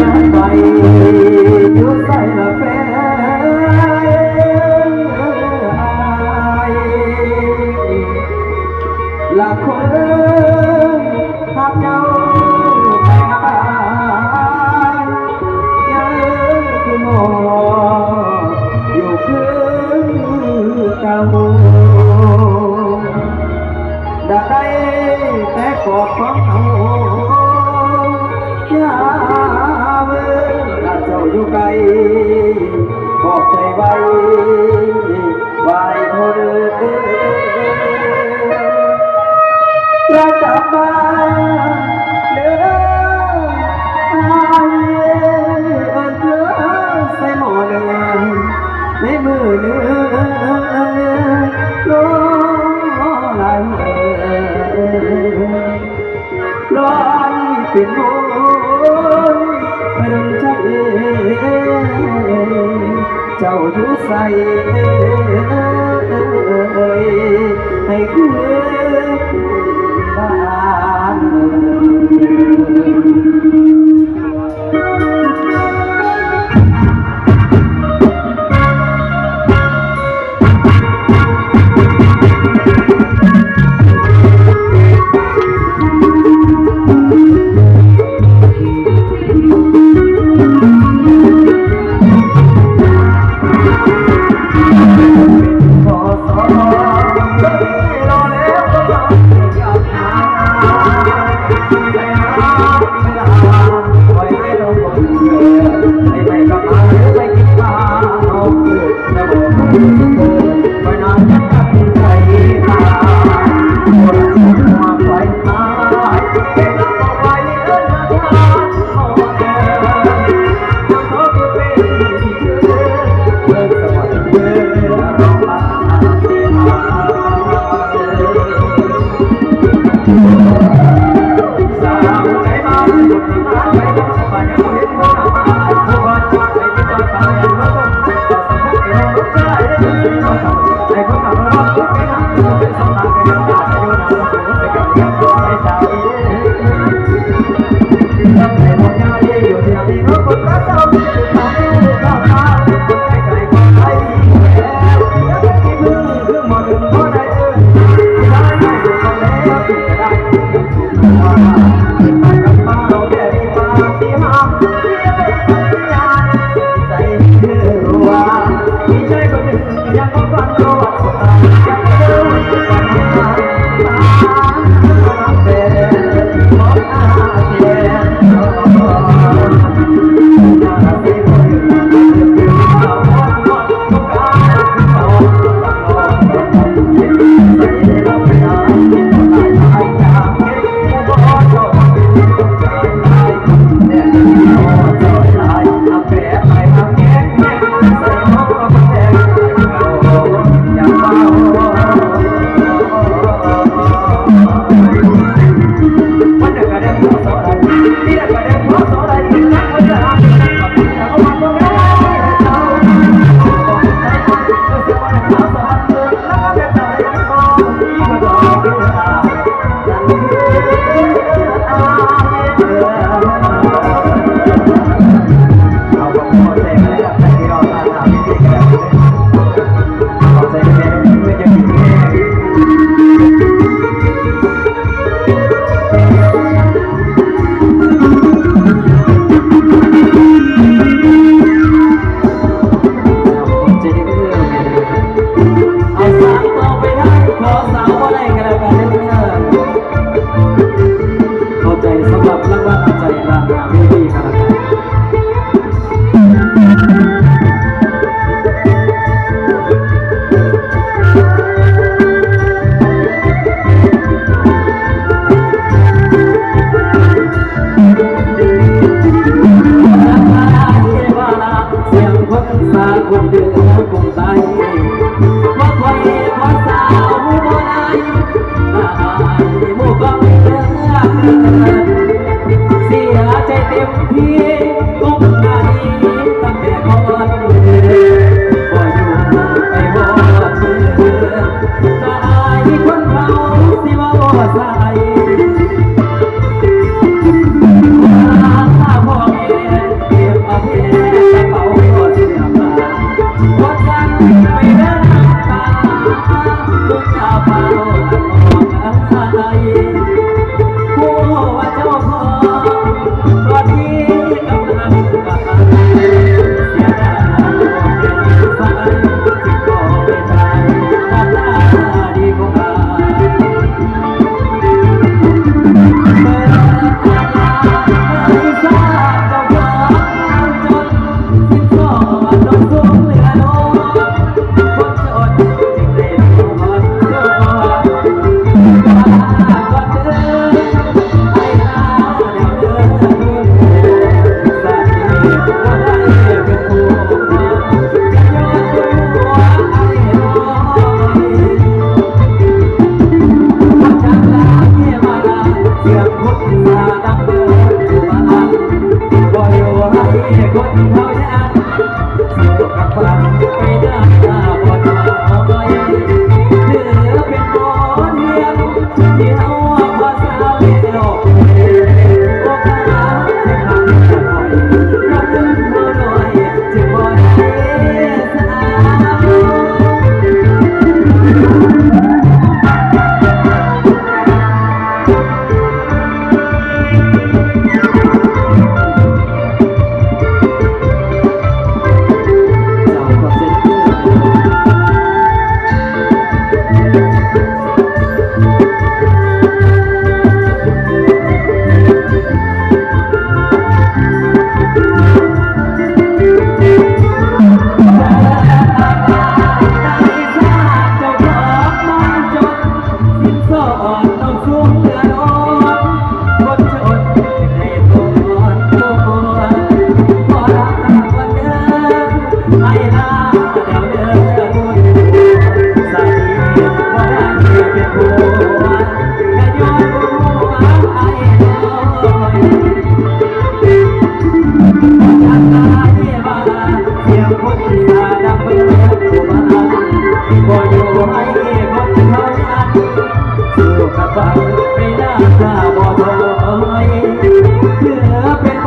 ย้อนไปอยู่ใส่ละแฟนละคนหากเจ้าไปหายังคือหมออยู่คือเก่าได้แต่กอดของเขาอย่าเมื่อเจ้าอยู่ไกลบอกใจไว้ไว้ทนเรากลับมาเลืออายเอิญเลือใส่หมอเนื้อในมือเนื้อลอยลอยเป็นโมไปดมใจเจ้าอยู่ใส่ให้คืนบ้าน อนนี้กำลังมาเสียดายสายที่ก็ไม่ได้หน้าตาดีกว่าเมื่อทางลาไม่ทราบเจ้าของจนสิ้นก็ลงสูงเหลือน้อยคนจนจึงได้รู้ก่อนก่อนเดินไปหาแนวเดินสาเหตุว่าได้เป็นผู้ว่าจะย้อนตัวไอ้น้อยพอจากลาเยี่ยมาลาเสียงพุทธาดังเดินอยู่มาบ่อยู่ให้คนเขายันสู่กับฟังไปได้บ่น้อยเหลือเป็นบทเรียนที่เอาภาษาเวโลกโอกาสที่ทำจะคอยรักถึงเขาหน่อยจึงบ่ได้สายเจ้าก็เป็นเบ่อยู่ให้คนเขายันสู่กับฟังไม่น่าจะบ่ถอยเหลือเป็นบ